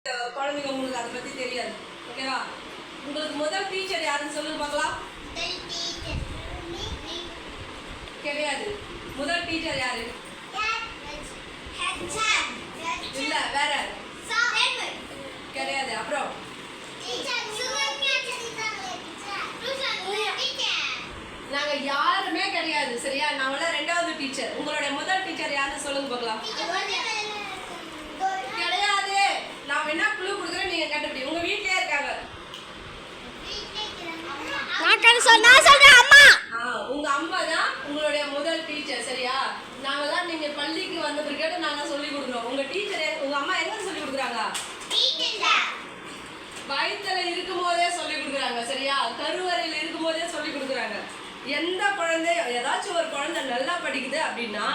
குழந்தைங்க உங்களுக்கு அதை பத்தி தெரியாது. ஓகேவா? உங்களுக்கு முதல் டீச்சர் யாருன்னு சொல்லுங்க பார்க்கலாம். கிடையாது. முதல் டீச்சர் யாரு? இல்ல, வேற கிடையாது. அப்புறம் நாங்க யாருமே கிடையாது. சரியா? நான் ரெண்டாவது டீச்சர். உங்களுடைய முதல் டீச்சர் யாருன்னு சொல்லுங்க பார்க்கலாம். கிடையாது. நான் என்ன க்ளூ கொடுக்குறேன், நீங்க கண்டுபிடி. உங்க வீட்லயே இருக்காங்க. உங்க அம்மா தான் உங்களுடைய முதல் டீச்சர். சரியா? நாங்கெல்லாம் நீங்க பள்ளிக்கு வந்த பிறகு நாங்க சொல்லி கொடுக்குறோம். உங்க டீச்சர் உங்க அம்மா எங்க சொல்லி கொடுக்குறாங்க? வயித்துல இருக்கும் போதே சொல்லி கொடுக்குறாங்க. சரியா? கருவறையில இருக்கும் போதே சொல்லி கொடுக்குறாங்க. எந்த குழந்தை ஏதாச்சும் ஒரு குழந்தை நல்லா படிக்குது அப்படின்னா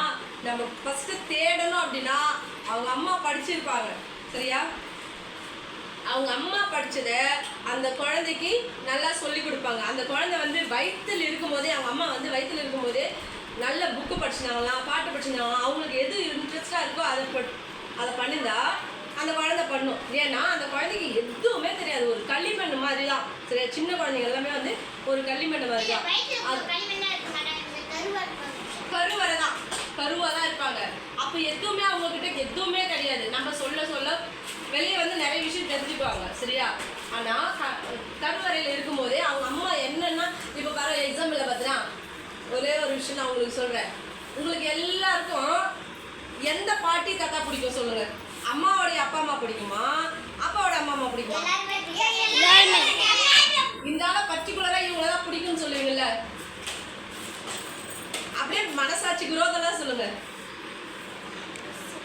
நம்ம ஃபர்ஸ்ட் தேடணும். அப்படின்னா அவங்க அம்மா படிச்சிருப்பாங்க. சரியா? அவங்க அம்மா படிச்சத அந்த குழந்தைக்கு நல்லா சொல்லி கொடுப்பாங்க. அந்த குழந்தை வயிற்றில் இருக்கும்போதே அவங்க அம்மா வயிற்றில் இருக்கும்போதே நல்ல புக்கு படிச்சிருந்தாங்களாம், பாட்டு படிச்சிருந்தாங்களாம். அவங்களுக்கு எது இன்ட்ரெஸ்டாக இருக்கோ அதை பண்ணிருந்தா அந்த குழந்தை பண்ணும். ஏன்னா அந்த குழந்தைக்கு எதுவுமே தெரியாது. ஒரு களிமண் மாதிரி தான். சரியா? சின்ன குழந்தைங்க எல்லாமே ஒரு களிமண் மாதிரி தான். கருவா தான் இருப்பாங்க. அப்ப எதுவுமே அவங்க கிட்ட எதுவுமே கிடையாது. நம்ம சொல்ல சொல்ல வெளியே நிறைய விஷயம் தெரிஞ்சுக்குவாங்க. சரியா? ஆனா கருவறையில இருக்கும் போதே அவங்க அம்மா என்னன்னா, இப்ப பாரு எக்ஸாம்பிள் பார்த்தீங்கன்னா ஒரே ஒரு விஷயம் நான் உங்களுக்கு சொல்றேன். உங்களுக்கு எல்லாருக்கும் எந்த பாட்டி தாத்தா பிடிக்கும் சொல்லுங்க. அம்மாவோடைய அப்பா அம்மா பிடிக்குமா, அப்பாவோட அம்மா அம்மா பிடிக்குமா? இந்த ஆள பர்டிகுலரா இவங்களதான் பிடிக்கும்னு சொல்லுவீங்கல்ல, அப்படியே மனசாட்சி விரோதம் சொல்லுங்க.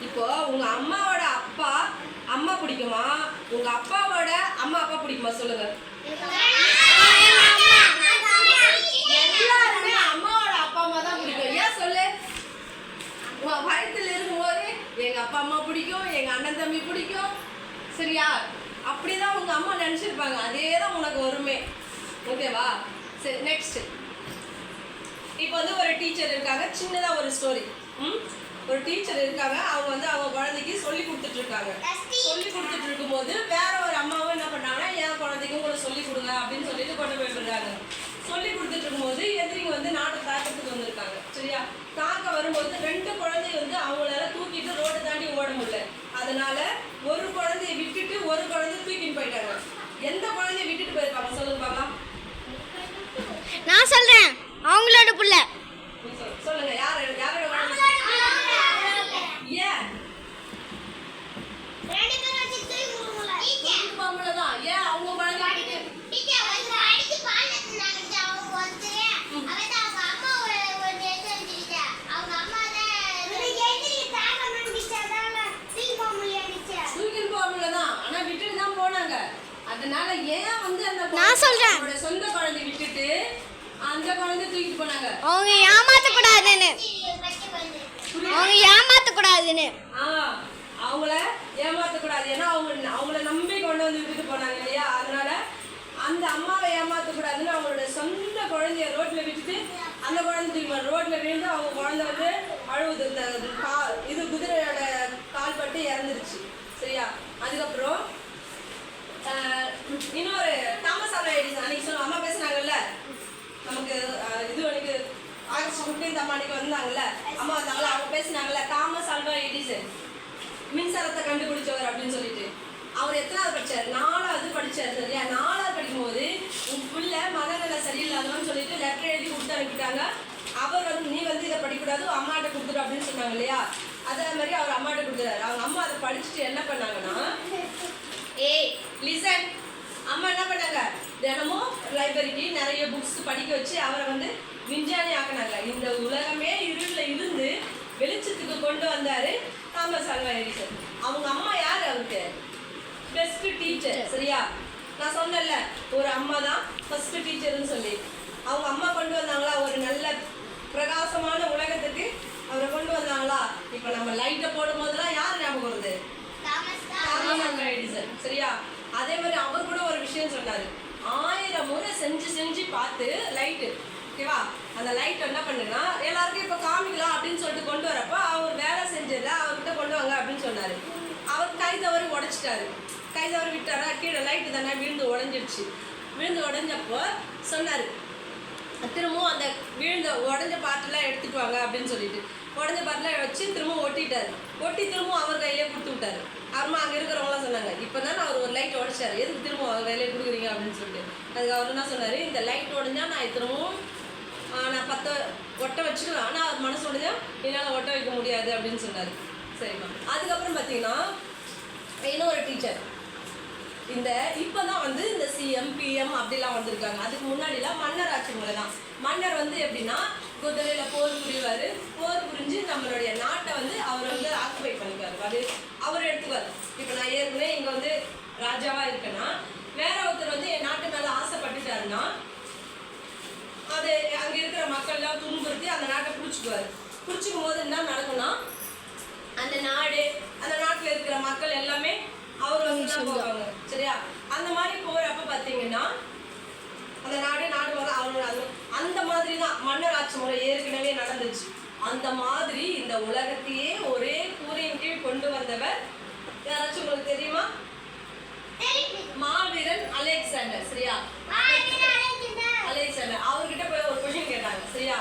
இப்போ உங்க அம்மாவோட அப்பா அம்மா பிடிக்குமா, உங்க அப்பாவோட அம்மா அப்பா பிடிக்குமா சொல்லுங்க. எல்லாருமே அம்மாவோட அப்பா அம்மா தான் பிடிக்கும். ஏன் சொல்லு? வயிற்றுல இருக்கும்போது எங்க அப்பா அம்மா பிடிக்கும், எங்க அண்ணன் தம்பி பிடிக்கும். சரியா? அப்படிதான் உங்க அம்மா நினைச்சிருப்பாங்க. அதேதான் உனக்கு வருமே. ஓகேவா? சரி, நெக்ஸ்ட். இப்போ ஒரு டீச்சர் இருக்காங்க. சின்னதா ஒரு ஸ்டோரி. ஒரு டீச்சர் இருக்காங்க. அவங்க அவங்க குழந்தைக்கு சொல்லி கொடுத்துட்டு இருக்காங்க. சொல்லி கொடுத்துட்டு இருக்கும்போது வேற ஒரு அம்மாவும் என்ன பண்ணாங்கன்னா, என் குழந்தைக்கும் கூட சொல்லி கொடுங்க அப்படின்னு சொல்லிட்டு கொண்டு போயிடுறாங்க. சொல்லி கொடுத்துட்டு இருக்கும்போது எதிரிங்க நாட்டை தாக்கத்துக்கு வந்திருக்காங்க. சரியா? தாக்க வரும்போது ரெண்டு குழந்தை அவங்களால தூக்கிட்டு ரோடு தாண்டி ஓட முடியல. அதனால ஒரு குழந்தைய விட்டுட்டு ஒரு குழந்தை தூக்கிட்டு போயிட்டாங்க. எந்த குழந்தைய விட்டுட்டு போயிருப்பாங்க சொல்லுங்க பார்க்கலாம். நான் சொல்றேன், அவங்களோட புள்ள. சொல்லுங்க. யாரோட குழந்தை? ஏன் தான் ஏன் அவங்க குழந்தை அதனால ஏன் நான் சொல்றேன், சொந்த குழந்தை விட்டுட்டு அந்த குழந்தை தூக்கிட்டு போனாங்க. அவங்க ஏமாத்த கூடாதுன்னு. அவங்கள ஏமாத்த கூடாது. ஏன்னா அவங்கள நம்பி கொண்டு விட்டுட்டு போனாங்க இல்லையா? அதனால அந்த அம்மாவை ஏமாத்த கூடாதுன்னு அவங்களோட சொந்த குழந்தைய ரோட்ல விட்டுட்டு அந்த குழந்தை தூக்கி ரோட்ல விழுந்து அவங்க குழந்தை அழுவுது. இது குதிரையோட கால் பட்டு இறந்துருச்சு. சரியா? அதுக்கப்புறம் இன்னொரு தாமஸ் ஆல்வா எடிசன் அன்னைக்கு அம்மா பேசினாங்கல்ல, நமக்கு இது வரைக்கு ஆகஸ்ட் 15 அன்னைக்கு வந்தாங்கல்ல, அம்மா வந்தாங்கல்ல, அவங்க பேசினாங்கல்ல, தாமஸ் ஆல்வா எடிசன் மின்சாரத்தை கண்டுபிடிச்சவர் அப்படின்னு சொல்லிட்டு. அவர் எத்தனாவது படிச்சார்? 4வது படிச்சார். சரியா? 4வது படிக்கும்போது உன் பிள்ளை மனநல சரியில்லாதவன்னு சொல்லிட்டு லெட்டர் எழுதி கொடுத்து அனுப்பிட்டாங்க. அவர் நீ இதை படிக்கூடாது, அம்மாட்ட கொடுத்துரு அப்படின்னு சொன்னாங்க இல்லையா? அதே மாதிரி அவர் அம்மாட்ட கொடுத்துறாரு. அவங்க அம்மா அதை படிச்சுட்டு என்ன பண்ணாங்கன்னா, லிசன். அம்மா என்ன பண்ணாங்க, தினமும் லைப்ரரிக்கு நிறைய புக்ஸ் படிக்க வச்சு அவரை விஞ்ஞானி ஆக்கினாங்க. இந்த உலகமே இருளில் இருந்து வெளிச்சத்துக்கு கொண்டு வந்தாரு தாமஸ் ஆல்வா எடிசன். அவங்க அம்மா யாரு? அவருக்கு பெஸ்ட் டீச்சர். சரியா? நான் சொன்னேன்ல, ஒரு அம்மா தான் ஃபர்ஸ்ட் டீச்சர்னு சொல்லி. அவங்க அம்மா கொண்டு வந்தாங்களா ஒரு நல்ல பிரகாசமான உலகத்துக்கு அவரை கொண்டு வந்தாங்களா? இப்ப நம்ம லைட்டை போடும் போதெல்லாம் யார் ஞாபகம் வருது? Thomas Alva Edison. சரியா? அதே மாதிரி அவர் கூட ஒரு விஷயம் சொன்னாரு. 1000 முறை செஞ்சு பார்த்து லைட்டு. ஓகேவா? அந்த லைட் என்ன பண்ணுன்னா எல்லாருக்கும் இப்ப காமிக்கலாம் அப்படின்னு சொல்லிட்டு கொண்டு வரப்ப அவர் வேலை செஞ்சதுல அவர்கிட்ட கொண்டு வாங்க அப்படின்னு சொன்னாரு. அவர் கை தவறி உடைச்சிட்டாரு. கை தவறி விட்டாரா, கீழே லைட்டு தானே விழுந்து உடஞ்சிடுச்சு. விழுந்து உடஞ்சப்போ சொன்னார், திரும்பவும் அந்த விழுந்த உடஞ்ச பாட்டெல்லாம் எடுத்துட்டு வாங்க அப்படின்னு சொல்லிட்டு உடஞ்ச பாட்டெல்லாம் வச்சு திரும்பவும் ஒட்டிட்டாரு. ஒட்டி திரும்பவும் அவர் கையிலே கொடுத்து விட்டாரு. அப்புறமா அங்கே இருக்கிறவங்களாம் சொன்னாங்க, இப்போ தானே அவர் ஒரு லைட் உடைச்சாரு, எதுக்கு திரும்ப அவர் கையிலே கொடுக்குறீங்க அப்படின்னு சொல்லிட்டு. அதுக்கு அவர் என்ன சொன்னார், இந்த லைட் உடஞ்சா நான் திரும்பவும் நான் ஒட்ட வச்சுக்கலாம், ஆனால் அவர் மனசு உடஞ்சா என்னால் ஒட்ட வைக்க முடியாது அப்படின்னு சொன்னார். சரிம்மா. அதுக்கப்புறம் பார்த்தீங்கன்னா இன்னொரு டீச்சர் இந்த இப்போ தான் வந்து இந்த சிஎம் பிஎம் அப்படிலாம் வந்திருக்காங்க. அதுக்கு முன்னாடிலாம் மன்னர் ஆட்சி முறை தான். மன்னர் வந்து எப்படின்னா குதிரையில் போர் புரிவார். போர் புரிஞ்சு நம்மளுடைய நாட்டை வந்து அவர் வந்து ஆக்குபை பண்ணிக்குவார். அது அவர் எடுத்துக்குவார். இப்போ நான் ஏற்கனவே இங்கே வந்து ராஜாவாக இருக்கேன்னா வேற ஒருத்தர் வந்து என் நாட்டு மேலே ஆசைப்பட்டுட்டாருன்னா அது அங்கே இருக்கிற மக்கள்லாம் துன்புறுத்தி அந்த நாட்டை பிடிச்சிக்குவார். பிடிச்சிக்கும் போது என்ன நடக்கும்னா அந்த நாட்டில் இருக்கிற மக்கள் எல்லாமே அவர் வந்து தான் போவாங்க. சரியா? அந்த மாதிரி போகிறப்ப பார்த்தீங்கன்னா அந்த நாடு போக அவரோட அந்த மாதிரி தான் மன்னர் ஆட்சி முறை ஏற்கனவே நடந்துச்சு. அந்த மாதிரி இந்த உலகத்தையே ஒரே கூரையின் கீழ் கொண்டு வந்தவர் யாராச்சும் உங்களுக்கு தெரியுமா? மாவீரன் அலெக்சாண்டர். சரியா? அலெக்சாண்டர். அவர்கிட்ட போய் ஒரு கொஸ்டின் கேட்டாங்க. சரியா?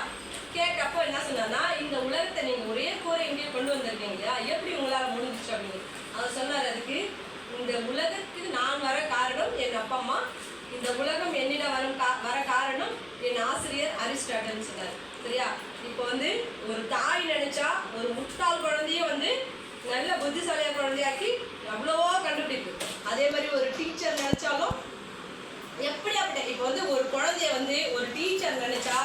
கேட்டப்போ என்ன சொன்னார்னா, இந்த உலகத்தை நீங்க ஒரே கோரையின் கீழ் கொண்டு வந்திருக்கீங்க இல்லையா, எப்படி உங்களால் முடிஞ்சிச்சு அப்படின்னு அவர் சொன்னார். அதுக்கு இந்த உலகத்துக்கு நான் வர காரணம் என் அப்பா அம்மா, இந்த உலகம் என்னிடம் வர காரணம் என் ஆசிரியர் அரிஸ்டாட்டில்னு சொன்னார். சரியா? இப்போ வந்து ஒரு தாய் நினைச்சா ஒரு முட்டாள் குழந்தைய வந்து நல்ல புத்திசாலியா குழந்தையாக்கி எவ்வளவோ கண்டுபிடிப்பு. அதே மாதிரி ஒரு டீச்சர் நினைச்சாலும் எப்படி அப்படி இப்போ வந்து ஒரு குழந்தைய வந்து ஒரு டீச்சர் நினைச்சா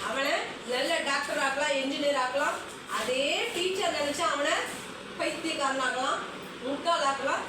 அவனை நல்ல டாக்டர் ஆக்கலாம், என்ஜினியர் ஆக்கலாம். அதே டீச்சர் நினைச்சா அவனை பைத்தியக்காரன் ஆக்கலாம், முட்டாள் ஆக்கலாம்,